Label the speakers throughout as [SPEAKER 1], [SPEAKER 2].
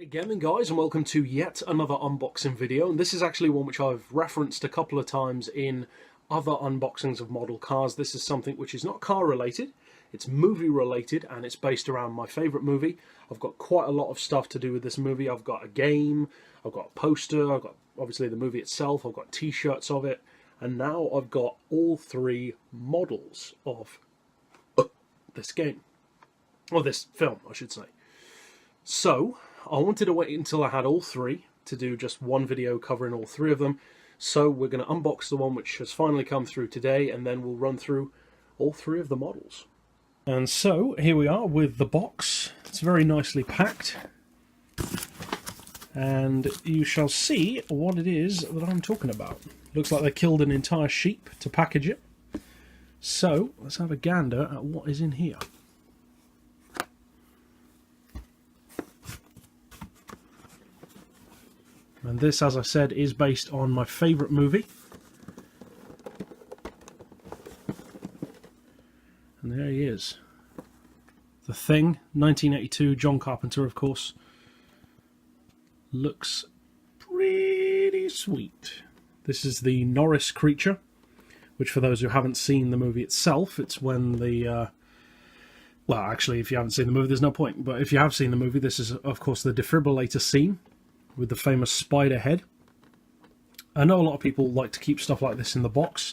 [SPEAKER 1] Again then guys, and welcome to yet another unboxing video, and this is actually one which I've referenced a couple of times in other unboxings of model cars. This is something which is not car related, it's movie related, and it's based around my favourite movie. I've got quite a lot of stuff to do with this movie. I've got a game, I've got a poster, I've got obviously the movie itself, I've got t-shirts of it, and now I've got all three models of this game, or this film I should say. So I wanted to wait until I had all three to do just one video covering all three of them. So we're going to unbox the one which has finally come through today, and then we'll run through all three of the models. And so here we are with the box. It's very nicely packed, and you shall see what it is that I'm talking about. Looks like they killed an entire sheep to package it. So let's have a gander at what is in here. And this, as I said, is based on my favourite movie. And there he is. The Thing, 1982, John Carpenter, of course. Looks pretty sweet. This is the Norris creature, which for those who haven't seen the movie itself, it's when the... well, actually, if you haven't seen the movie, there's no point. But if you have seen the movie, this is, of course, the defibrillator scene with the famous spider head. I know a lot of people like to keep stuff like this in the box,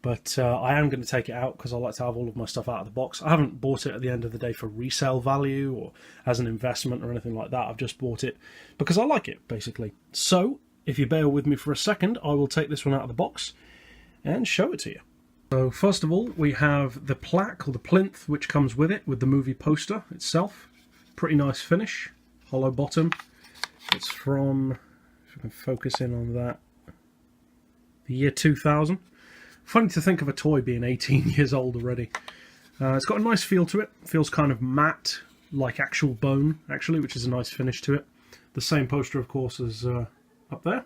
[SPEAKER 1] but I am going to take it out because I like to have all of my stuff out of the box. I haven't bought it at the end of the day for resale value or as an investment or anything like that. I've just bought it because I like it, basically. So, if you bear with me for a second, I will take this one out of the box and show it to you. So, first of all, we have the plaque, or the plinth, which comes with it, with the movie poster itself. Pretty nice finish, hollow bottom. It's from, if I can focus in on that, the year 2000. Funny to think of a toy being 18 years old already. It's got a nice feel to it. Feels kind of matte, like actual bone, actually, which is a nice finish to it. The same poster, of course, as up there.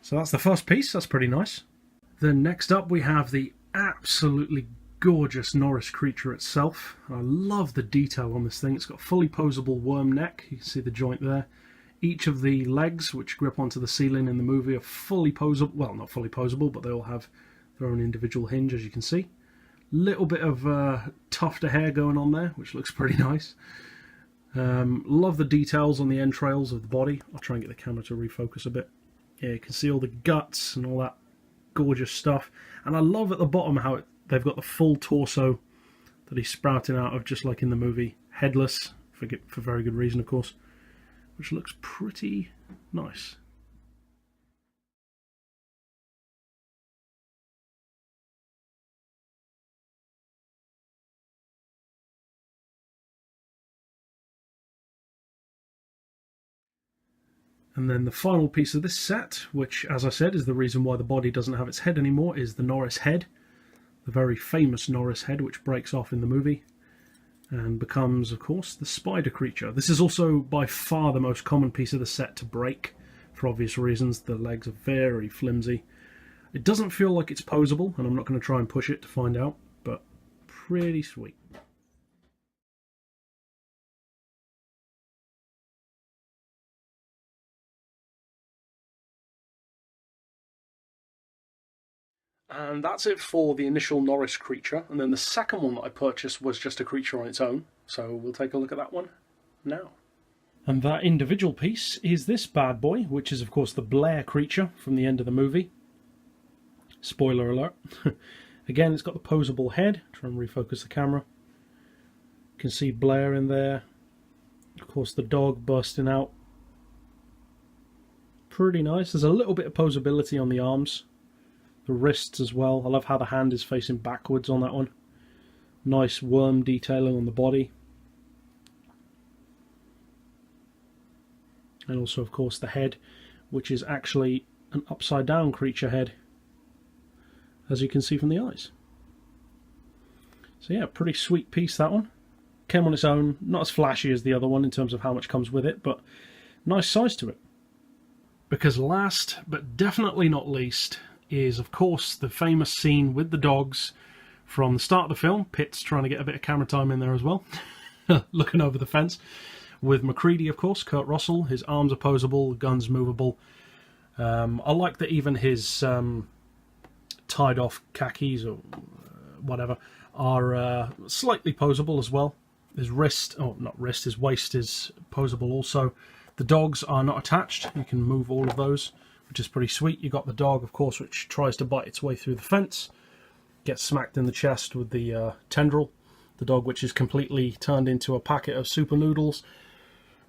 [SPEAKER 1] So that's the first piece. That's pretty nice. Then next up we have the absolutely gorgeous Norris creature itself. I love the detail on this thing. It's got a fully posable worm neck. You can see the joint there. Each of the legs, which grip onto the ceiling in the movie, are fully posable. Well, not fully posable, but they all have their own individual hinge, as you can see. Little bit of tuft of hair going on there, which looks pretty nice. Love the details on the entrails of the body. I'll try and get the camera to refocus a bit. Yeah, you can see all the guts and all that gorgeous stuff. And I love at the bottom how they've got the full torso that he's sprouting out of, just like in the movie. Headless, for very good reason, of course. Which looks pretty nice. And then the final piece of this set, which, as I said, is the reason why the body doesn't have its head anymore, is the Norris head. The very famous Norris head, which breaks off in the movie and becomes, of course, the spider creature. This is also by far the most common piece of the set to break, for obvious reasons. The legs are very flimsy. It doesn't feel like it's posable, and I'm not going to try and push it to find out, but pretty sweet. And that's it for the initial Norris creature. And then the second one that I purchased was just a creature on its own. So we'll take a look at that one now. And that individual piece is this bad boy, which is of course the Blair creature from the end of the movie. Spoiler alert. Again, it's got the posable head. Try and refocus the camera. You can see Blair in there. Of course the dog bursting out. Pretty nice. There's a little bit of posability on the arms. The wrists as well. I love how the hand is facing backwards on that one. Nice worm detailing on the body. And also, of course, the head, which is actually an upside down creature head, as you can see from the eyes. So yeah, pretty sweet piece, that one. Came on its own, not as flashy as the other one in terms of how much comes with it, but nice size to it. Because last, but definitely not least, is of course the famous scene with the dogs from the start of the film. Pitt's trying to get a bit of camera time in there as well, looking over the fence, with McCready, of course, Kurt Russell. His arms are posable, guns movable. I like that even his tied off khakis or whatever are slightly posable as well. His wrist, oh not wrist, his waist is posable also. The dogs are not attached. You can move all of those, which is pretty sweet. You got the dog, of course, which tries to bite its way through the fence, gets smacked in the chest with the tendril. The dog, which is completely turned into a packet of super noodles,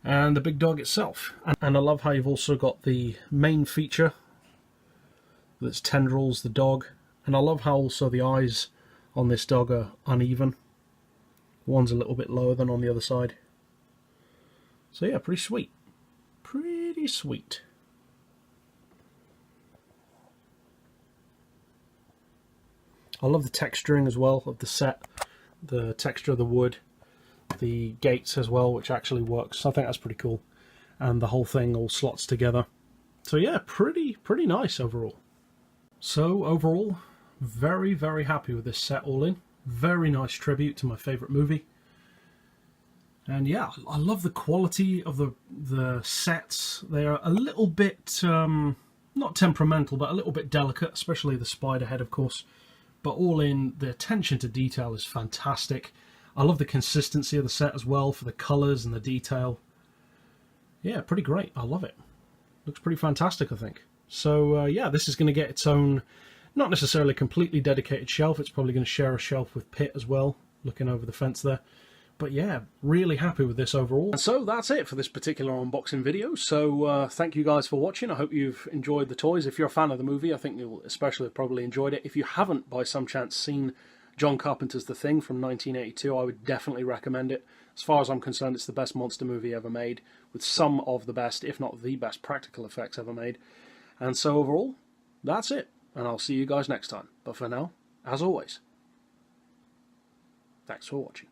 [SPEAKER 1] and the big dog itself. And I love how you've also got the main feature that's tendrils, the dog, and I love how also the eyes on this dog are uneven. One's a little bit lower than on the other side. So yeah, pretty sweet. Pretty sweet. I love the texturing as well of the set, the texture of the wood, the gates as well, which actually works. I think that's pretty cool. And the whole thing all slots together. So yeah, pretty nice overall. So overall, very, very happy with this set all in. Very nice tribute to my favourite movie. And yeah, I love the quality of the sets. They are a little bit, not temperamental, but a little bit delicate, especially the spider head, of course. But all in, the attention to detail is fantastic. I love the consistency of the set as well, for the colours and the detail. Yeah, pretty great. I love it. Looks pretty fantastic, I think. So yeah, this is going to get its own, not necessarily completely dedicated shelf. It's probably going to share a shelf with Pitt as well, looking over the fence there. But yeah, really happy with this overall. And so that's it for this particular unboxing video. So thank you guys for watching. I hope you've enjoyed the toys. If you're a fan of the movie, I think you'll especially have probably enjoyed it. If you haven't, by some chance, seen John Carpenter's The Thing from 1982, I would definitely recommend it. As far as I'm concerned, it's the best monster movie ever made, with some of the best, if not the best, practical effects ever made. And so overall, that's it. And I'll see you guys next time. But for now, as always, thanks for watching.